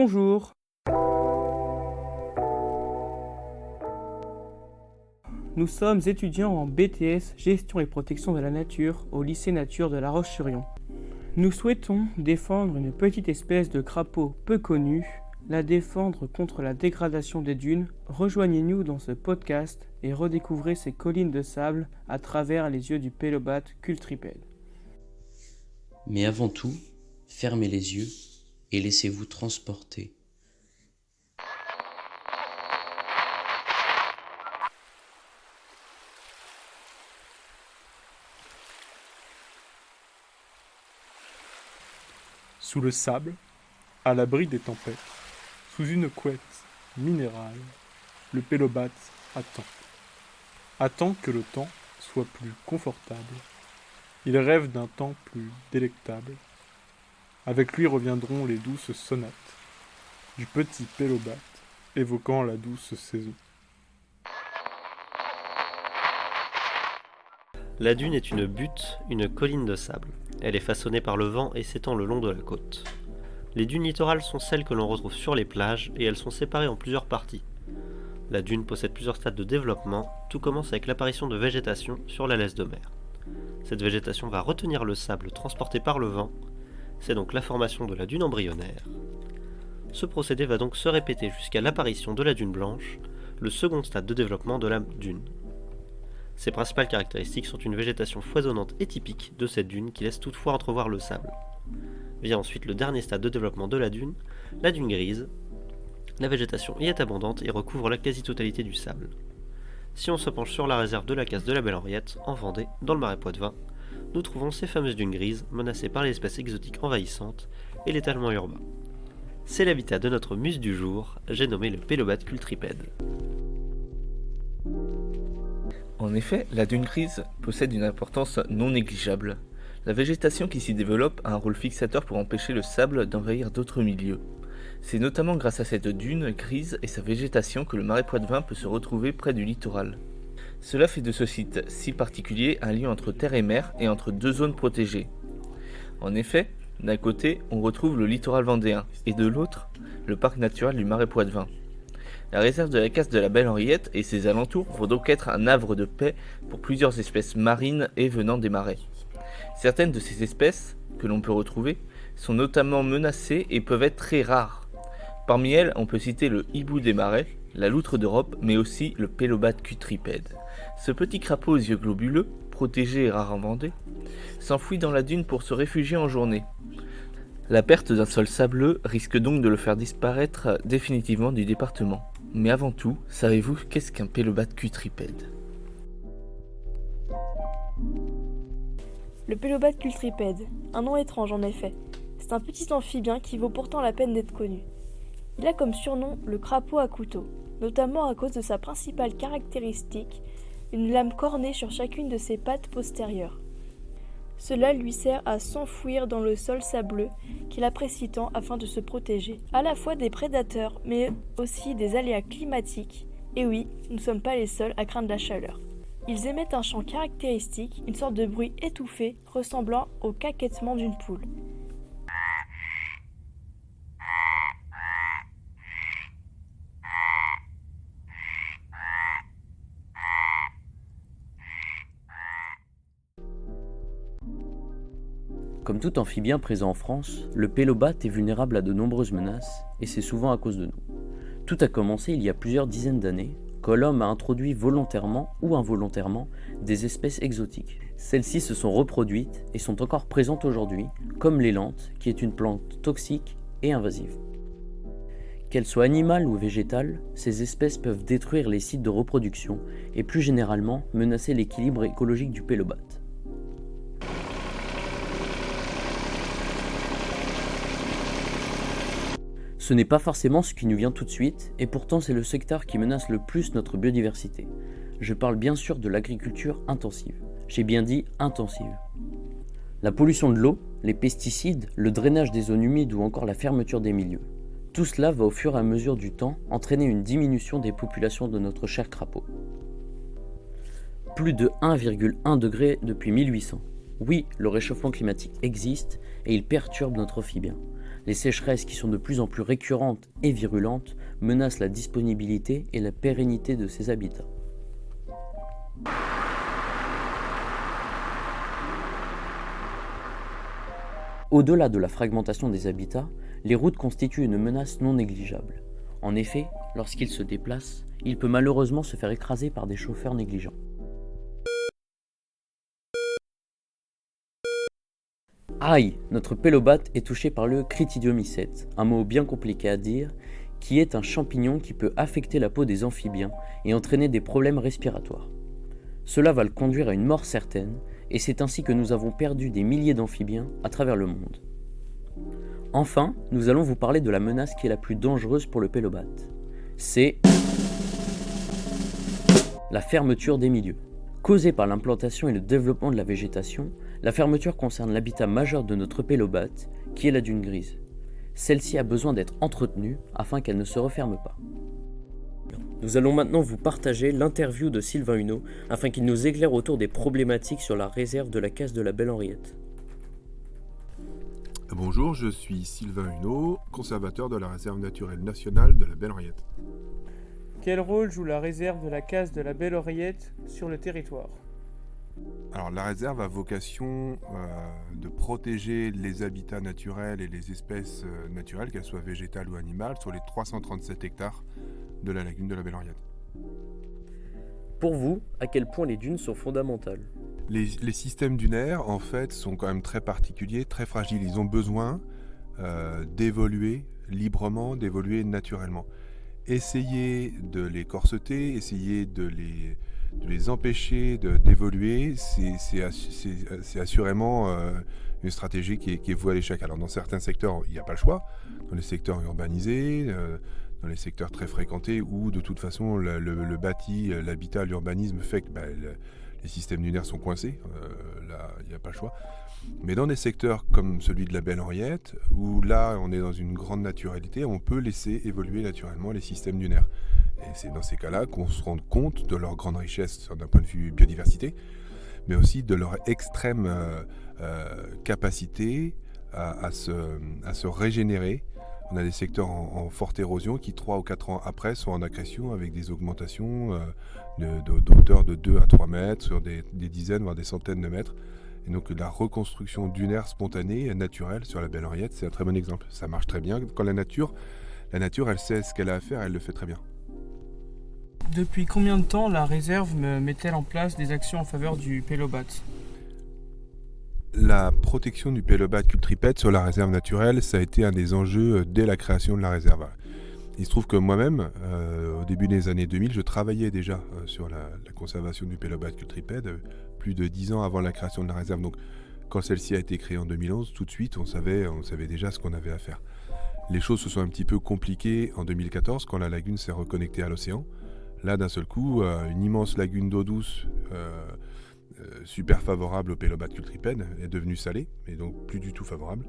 Bonjour. Nous sommes étudiants en BTS Gestion et Protection de la Nature au lycée Nature de La Roche-sur-Yon. Nous souhaitons défendre une petite espèce de crapaud peu connue, la défendre contre la dégradation des dunes. Rejoignez-nous dans ce podcast et redécouvrez ces collines de sable à travers les yeux du pélobat cultripède. Mais avant tout, fermez les yeux et laissez-vous transporter. Sous le sable, à l'abri des tempêtes, sous une couette minérale, le pélobat attend. Attend que le temps soit plus confortable. Il rêve d'un temps plus délectable. Avec lui reviendront les douces sonates du petit pélobat, évoquant la douce saison. La dune est une butte, une colline de sable. Elle est façonnée par le vent et s'étend le long de la côte. Les dunes littorales sont celles que l'on retrouve sur les plages et elles sont séparées en plusieurs parties. La dune possède plusieurs stades de développement, tout commence avec l'apparition de végétation sur la laisse de mer. Cette végétation va retenir le sable transporté par le vent, c'est donc la formation de la dune embryonnaire. Ce procédé va donc se répéter jusqu'à l'apparition de la dune blanche, le second stade de développement de la dune. Ses principales caractéristiques sont une végétation foisonnante et typique de cette dune qui laisse toutefois entrevoir le sable. Vient ensuite le dernier stade de développement de la dune grise. La végétation y est abondante et recouvre la quasi-totalité du sable. Si on se penche sur la réserve de la casse de la Belle-Henriette, en Vendée, dans le marais poitevin, nous trouvons ces fameuses dunes grises menacées par les espèces exotiques envahissantes et l'étalement urbain. C'est l'habitat de notre muse du jour, j'ai nommé le pélobat cultripède. En effet, la dune grise possède une importance non négligeable. La végétation qui s'y développe a un rôle fixateur pour empêcher le sable d'envahir d'autres milieux. C'est notamment grâce à cette dune grise et sa végétation que le marais poitevin peut se retrouver près du littoral. Cela fait de ce site si particulier un lien entre terre et mer et entre deux zones protégées. En effet, d'un côté, on retrouve le littoral vendéen et de l'autre, le parc naturel du marais poitevin. La réserve de la casse de la Belle-Henriette et ses alentours vont donc être un havre de paix pour plusieurs espèces marines et venant des marais. Certaines de ces espèces, que l'on peut retrouver, sont notamment menacées et peuvent être très rares. Parmi elles, on peut citer le hibou des marais, la loutre d'Europe, mais aussi le pélobat cultripède. Ce petit crapaud aux yeux globuleux, protégé et rare en Vendée, s'enfuit dans la dune pour se réfugier en journée. La perte d'un sol sableux risque donc de le faire disparaître définitivement du département. Mais avant tout, savez-vous qu'est-ce qu'un pélobat cultripède ? Le pélobat cultripède, un nom étrange en effet. C'est un petit amphibien qui vaut pourtant la peine d'être connu. Il a comme surnom le crapaud à couteau, notamment à cause de sa principale caractéristique, une lame cornée sur chacune de ses pattes postérieures. Cela lui sert à s'enfouir dans le sol sableux qu'il apprécie tant afin de se protéger, à la fois des prédateurs mais aussi des aléas climatiques. Et oui, nous ne sommes pas les seuls à craindre la chaleur. Ils émettent un chant caractéristique, une sorte de bruit étouffé ressemblant au caquettement d'une poule. Comme tout amphibien présent en France, le pélobat est vulnérable à de nombreuses menaces, et c'est souvent à cause de nous. Tout a commencé il y a plusieurs dizaines d'années, quand l'homme a introduit volontairement ou involontairement des espèces exotiques. Celles-ci se sont reproduites et sont encore présentes aujourd'hui, comme l'élante, qui est une plante toxique et invasive. Qu'elles soient animales ou végétales, ces espèces peuvent détruire les sites de reproduction et plus généralement menacer l'équilibre écologique du pélobat. Ce n'est pas forcément ce qui nous vient tout de suite, et pourtant c'est le secteur qui menace le plus notre biodiversité. Je parle bien sûr de l'agriculture intensive. J'ai bien dit intensive. La pollution de l'eau, les pesticides, le drainage des zones humides ou encore la fermeture des milieux. Tout cela va au fur et à mesure du temps entraîner une diminution des populations de notre cher crapaud. Plus de 1,1 degré depuis 1800. Oui, le réchauffement climatique existe et il perturbe notre amphibien. Les sécheresses qui sont de plus en plus récurrentes et virulentes menacent la disponibilité et la pérennité de ces habitats. Au-delà de la fragmentation des habitats, les routes constituent une menace non négligeable. En effet, lorsqu'il se déplace, il peut malheureusement se faire écraser par des chauffeurs négligents. Aïe, notre pélobat est touché par le critidiomycète, un mot bien compliqué à dire, qui est un champignon qui peut affecter la peau des amphibiens et entraîner des problèmes respiratoires. Cela va le conduire à une mort certaine, et c'est ainsi que nous avons perdu des milliers d'amphibiens à travers le monde. Enfin, nous allons vous parler de la menace qui est la plus dangereuse pour le pélobat. C'est la fermeture des milieux. Causée par l'implantation et le développement de la végétation, la fermeture concerne l'habitat majeur de notre pélobat, qui est la dune grise. Celle-ci a besoin d'être entretenue afin qu'elle ne se referme pas. Nous allons maintenant vous partager l'interview de Sylvain Huneau afin qu'il nous éclaire autour des problématiques sur la réserve de la casse de la Belle-Henriette. Bonjour, je suis Sylvain Huneau, conservateur de la réserve naturelle nationale de la Belle-Henriette. Quel rôle joue la réserve de la casse de la Belle-Henriette sur le territoire ? Alors la réserve a vocation de protéger les habitats naturels et les espèces naturelles, qu'elles soient végétales ou animales, sur les 337 hectares de la lagune de la Belle-Henriette. Pour vous, à quel point les dunes sont fondamentales ? Les systèmes dunaires, en fait, sont quand même très particuliers, très fragiles. Ils ont besoin d'évoluer librement, d'évoluer naturellement. Essayer de les corseter, essayer de les empêcher d'évoluer, c'est assurément une stratégie qui est vouée à l'échec. Alors dans certains secteurs, il n'y a pas le choix. Dans les secteurs urbanisés, dans les secteurs très fréquentés, où de toute façon le bâti, l'habitat, l'urbanisme fait que les systèmes dunaires sont coincés. Là, il n'y a pas le choix. Mais dans des secteurs comme celui de la Belle-Henriette, où là on est dans une grande naturalité, on peut laisser évoluer naturellement les systèmes dunaires. Et c'est dans ces cas-là qu'on se rend compte de leur grande richesse d'un point de vue biodiversité, mais aussi de leur extrême capacité à se régénérer. On a des secteurs en forte érosion qui 3 ou 4 ans après sont en accrétion avec des augmentations d'auteur de 2 à 3 mètres sur des dizaines voire des centaines de mètres. Et donc la reconstruction dunaire spontanée et naturelle sur la Belle-Henriette, c'est un très bon exemple. Ça marche très bien. Quand la nature elle sait ce qu'elle a à faire, elle le fait très bien. Depuis combien de temps la réserve met-elle en place des actions en faveur du pélobat ? La protection du pélobat cultripède sur la réserve naturelle, ça a été un des enjeux dès la création de la réserve. Il se trouve que moi-même, au début des années 2000, je travaillais déjà sur la conservation du pélobat cultripède, plus de 10 ans avant la création de la réserve. Donc, quand celle-ci a été créée en 2011, tout de suite, on savait déjà ce qu'on avait à faire. Les choses se sont un petit peu compliquées en 2014, quand la lagune s'est reconnectée à l'océan. Là, d'un seul coup, une immense lagune d'eau douce, super favorable au pélobat cultripède, est devenue salée, et donc plus du tout favorable.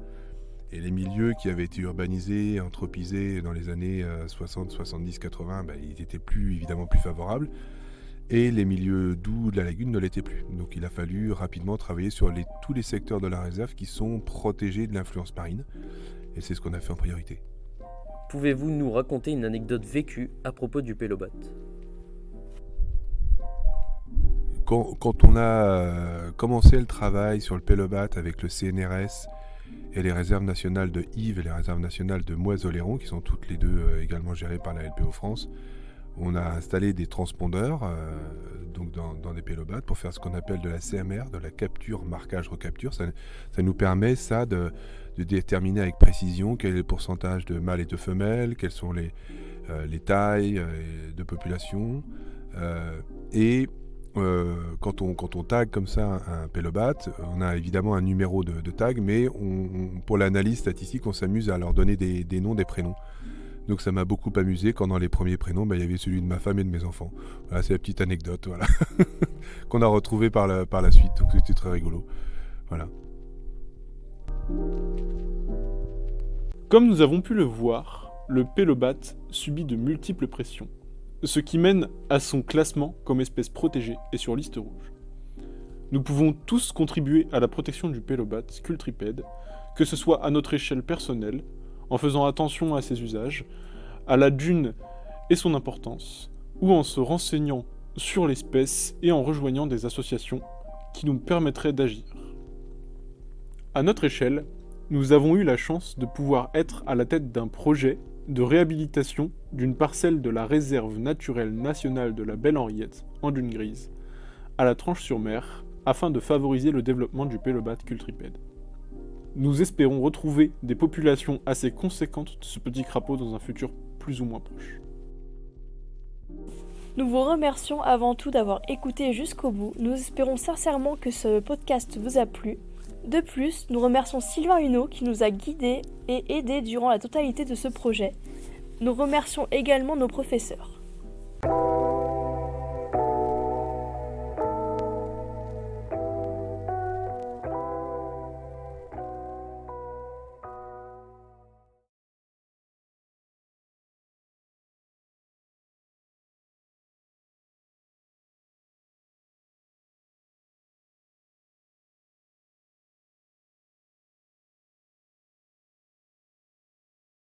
Et les milieux qui avaient été urbanisés, anthropisés dans les années 60, 70, 80, ils étaient évidemment plus favorables. Et les milieux doux de la lagune ne l'étaient plus. Donc il a fallu rapidement travailler sur tous les secteurs de la réserve qui sont protégés de l'influence marine. Et c'est ce qu'on a fait en priorité. Pouvez-vous nous raconter une anecdote vécue à propos du pélobat ? Quand on a commencé le travail sur le pélobat avec le CNRS et les réserves nationales de Yves et les réserves nationales de Moise-Oléron, qui sont toutes les deux également gérées par la LPO France, on a installé des transpondeurs donc dans des pélobates pour faire ce qu'on appelle de la CMR, de la capture, marquage, recapture. Ça nous permet de déterminer avec précision quel est le pourcentage de mâles et de femelles, quelles sont les tailles de population. Quand on tag comme ça un pélobat, on a évidemment un numéro de tag, mais pour l'analyse statistique, on s'amuse à leur donner des noms, des prénoms. Donc ça m'a beaucoup amusé quand dans les premiers prénoms, il y avait celui de ma femme et de mes enfants. Voilà, c'est la petite anecdote qu'on a retrouvée par la suite, donc c'était très rigolo. Voilà. Comme nous avons pu le voir, le pélobat subit de multiples pressions, ce qui mène à son classement comme espèce protégée et sur liste rouge. Nous pouvons tous contribuer à la protection du pélobat cultripède, que ce soit à notre échelle personnelle, en faisant attention à ses usages, à la dune et son importance, ou en se renseignant sur l'espèce et en rejoignant des associations qui nous permettraient d'agir. À notre échelle, nous avons eu la chance de pouvoir être à la tête d'un projet de réhabilitation d'une parcelle de la réserve naturelle nationale de la Belle Henriette en dune grise, à la Tranche-sur-Mer, afin de favoriser le développement du pélobate cultripède. Nous espérons retrouver des populations assez conséquentes de ce petit crapaud dans un futur plus ou moins proche. Nous vous remercions avant tout d'avoir écouté jusqu'au bout. Nous espérons sincèrement que ce podcast vous a plu. De plus, nous remercions Sylvain Huneau qui nous a guidés et aidés durant la totalité de ce projet. Nous remercions également nos professeurs.